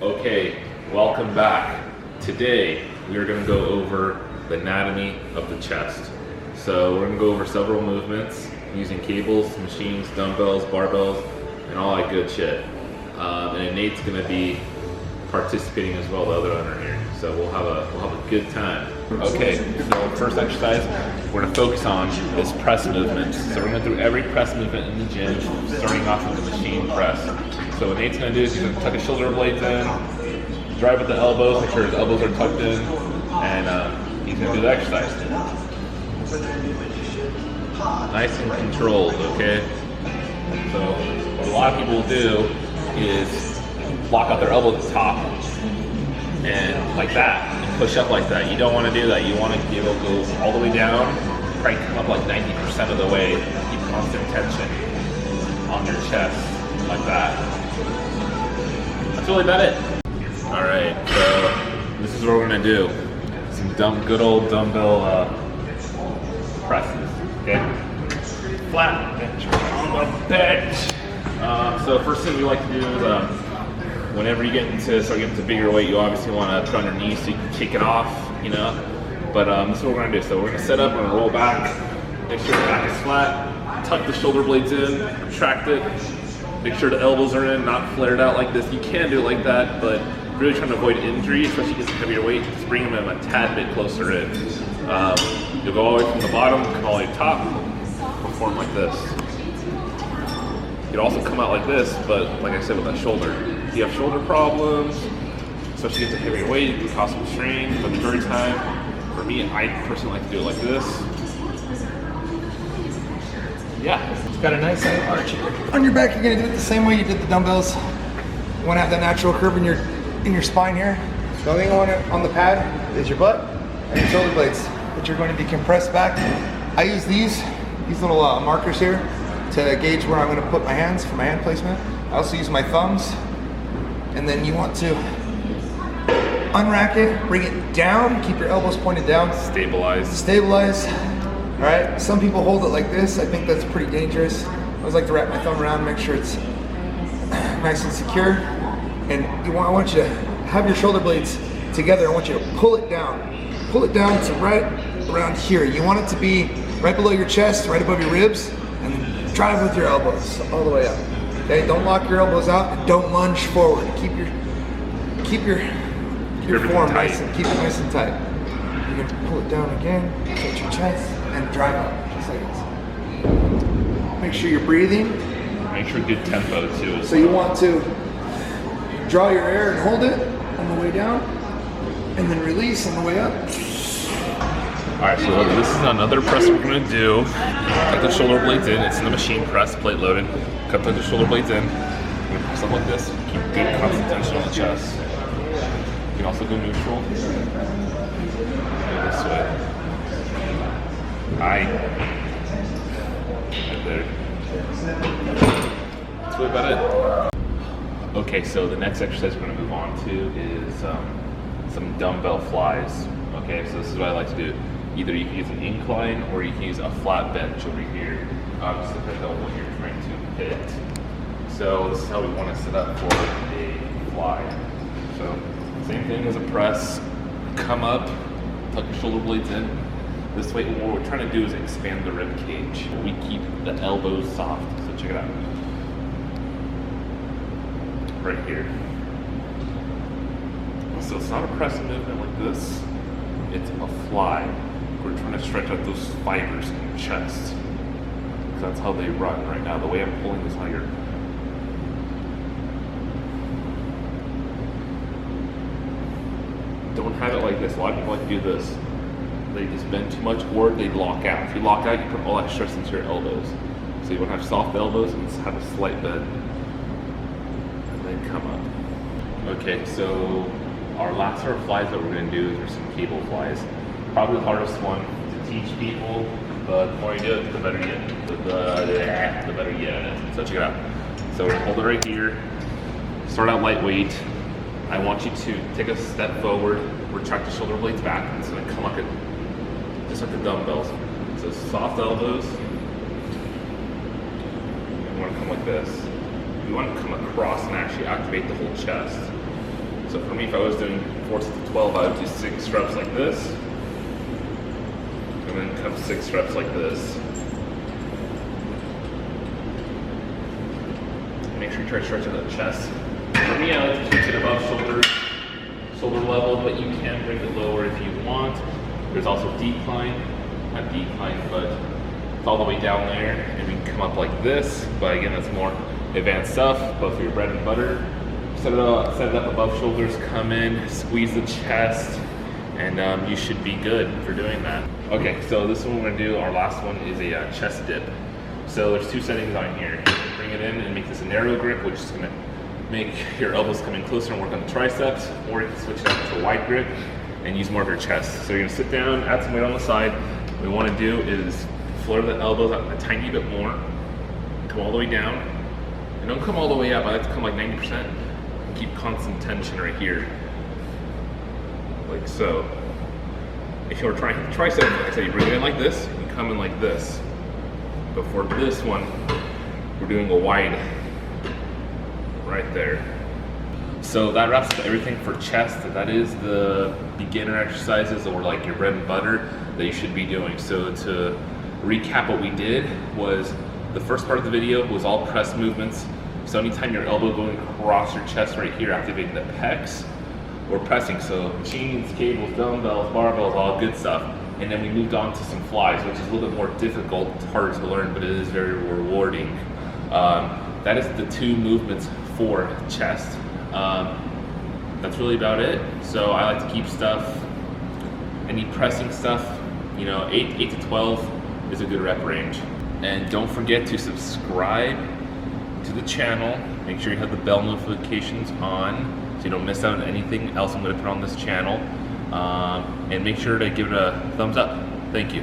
Okay, welcome back. Today we are going to go over the anatomy of the chest. So we're going to go over several movements using cables, machines, dumbbells, barbells, and all that good shit. And Nate's going to be participating as well, the other owner here. So we'll have a good time. Okay, so first exercise we're going to focus on is press movements. So we're going to go through every press movement in the gym, starting off with the machine press. So what Nate's going to do is he's going to tuck his shoulder blades in, drive with the elbows, make sure his elbows are tucked in, and he's going to do the exercise. Nice and controlled, okay? So what a lot of people will do is lock out their elbows at the top and like that, and push up like that. You don't want to do that. You want to be able to go all the way down, probably come up like 90% of the way, keep constant tension on your chest, like that. That's really about it. All right, so this is what we're gonna do. Some good old dumbbell presses, okay? Flat bench on the bench. So first thing we like to do is whenever you start getting to bigger weight, you obviously want to put on your knees so you can kick it off, you know? But this is what we're gonna do. So we're gonna set up, we're gonna roll back, make sure the back is flat, tuck the shoulder blades in, retract it, make sure the elbows are in, not flared out like this. You can do it like that, but really trying to avoid injury, especially against heavier weight, just bring them in a tad bit closer in. You'll go all the way from the bottom, come all the way to the top, perform like this. You can also come out like this, but like I said, with that shoulder. If you have shoulder problems, especially against a heavier weight, it can cause some strain, but the majority of the time, for me, I personally like to do it like this. Yeah. It's got a nice arch here. On your back, you're gonna do it the same way you did the dumbbells. You wanna have that natural curve in your spine here. The only thing on the pad is your butt and your shoulder blades, which are going to be compressed back. I use these little markers here to gauge where I'm gonna put my hands for my hand placement. I also use my thumbs. And then you want to unrack it, bring it down, keep your elbows pointed down. Stabilize. All right, some people hold it like this. I think that's pretty dangerous. I always like to wrap my thumb around, make sure it's nice and secure. And I want you to have your shoulder blades together. I want you to pull it down to right around here. You want it to be right below your chest, right above your ribs, and drive with your elbows all the way up. Okay, don't lock your elbows out and don't lunge forward. Keep your form nice and keep it nice and tight. You're gonna pull it down again, touch your chest, and drive up, just like this. Make sure you're breathing. Make sure good tempo too. So you want to draw your air and hold it on the way down, and then release on the way up. All right, so this is another press we're gonna do. Cut the shoulder blades in. It's in the machine press, plate loaded. Cut the shoulder blades in. We're gonna press up like this. Keep good constant tension on the chest. You can also go neutral. Go this way. Right there. That's really about it. Okay, so the next exercise we're gonna move on to is some dumbbell flies. Okay, so this is what I like to do. Either you can use an incline or you can use a flat bench over here. Just depending on what you're trying to hit. So this is how we want to set up for a fly. So same thing as a press. Come up, tuck your shoulder blades in. This way, what we're trying to do is expand the rib cage. We keep the elbows soft. So check it out. Right here. So it's not a press movement like this. It's a fly. We're trying to stretch out those fibers in your chest. Because that's how they run right now. The way I'm pulling is how you're. Don't have it like this. A lot of people like to do this. They just bend too much or they lock out. If you lock out, you put all that stress into your elbows. So you want to have soft elbows and have a slight bend. And then come up. Okay, so our last sort of flies that we're going to do are some cable flies. Probably the hardest one to teach people, but the more you do it, the better you get. The better you get. So check it out. So we're going to hold it right here. Start out lightweight. I want you to take a step forward, retract the shoulder blades back, and it's going to come like just like the dumbbells. So soft elbows. You want to come like this. You want to come across and actually activate the whole chest. So for me, if I was doing 4 sets of 12, I would do 6 reps like this, and then come 6 reps like this. Make sure you try to stretch out the chest. For me, I like to keep it above shoulder level, but you can bring it lower if you want. There's also decline, not decline, but it's all the way down there, and we can come up like this. But again, that's more advanced stuff, but for your bread and butter, set it up above shoulders, come in, squeeze the chest, and you should be good for doing that. Okay, so this one we're gonna do, our last one is a chest dip. So there's 2 settings on here. Bring it in and make this a narrow grip, which is gonna make your elbows come in closer and work on the triceps, or you can switch it up to a wide grip and use more of your chest. So you're gonna sit down, add some weight on the side. What we wanna do is flare the elbows out a tiny bit more, come all the way down, and don't come all the way up. I like to come like 90%, and keep constant tension right here, like so. If you're trying to hit the tricep, like I said, you bring it in like this, and come in like this. But for this one, we're doing a wide, right there. So that wraps up everything for chest. That is the beginner exercises, or like your bread and butter that you should be doing. So to recap, what we did was the first part of the video was all press movements. So anytime your elbow going across your chest right here, activating the pecs, we're pressing. So machines, cables, dumbbells, barbells, all good stuff. And then we moved on to some flies, which is a little bit more difficult. It's harder to learn, but it is very rewarding. That is the 2 movements for chest. That's really about it. So I like to keep stuff, any pressing stuff, 8 to 12 is a good rep range. And don't forget to subscribe to the channel. Make sure you have the bell notifications on so you don't miss out on anything else I'm going to put on this channel. And make sure to give it a thumbs up. Thank you.